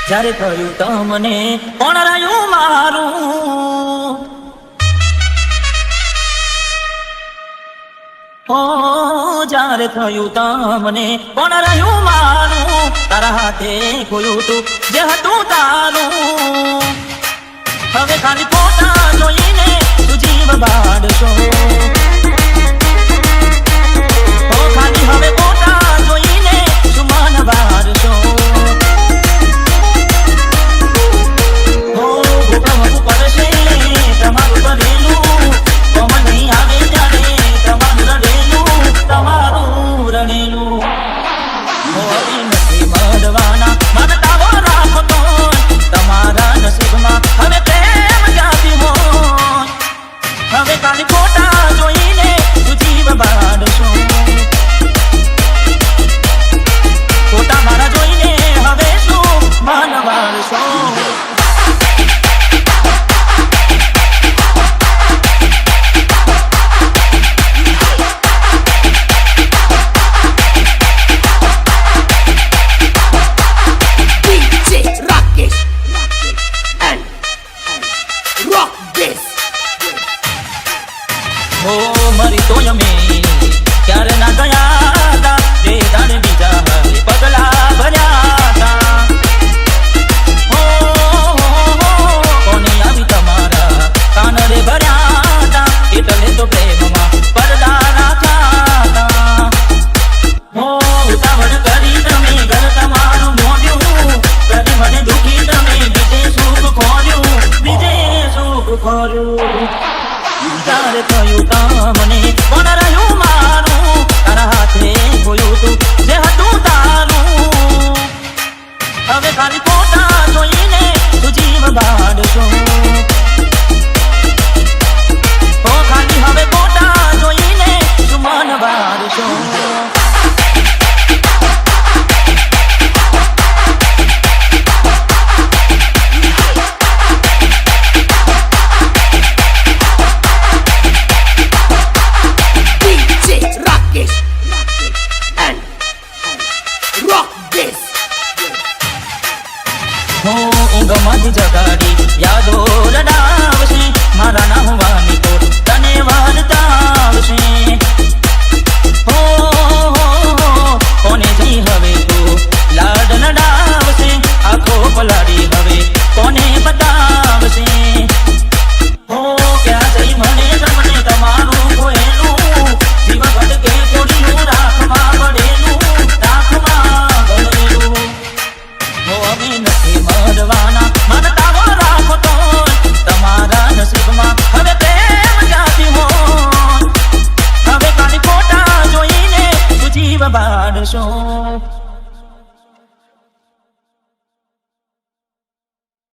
જ્યારે થયું તમને કોણ રહ્યું મારું, ઓ જ્યારે થયું તમને કોણ રહ્યું મારું, તારા હાથે ખોયું તું જે હતું તારું. હવે ખાલી ફોટા જોઈને તું જીવ બાળશો, ઓ ખાલી હવે ફોટા જોઈને તું મન બાળશો. મરી તો અમે ક્યારે ના ગયા હતા, જે દાડે બીજા હવે પગલા ભર્યા હતા. કોને આવી તમારા કાન રે ભર્યા હતા, એટલે તો પ્રેમમાં પડદા રાખ્યા હતા. ઉતાવળ કરી તમે ઘર તમારું મોડ્યું, કરી મને દુખી તમે બીજે સુખ ખોર્યું, બીજે સુખ ખોર્યું. ત્યારે થયું કામ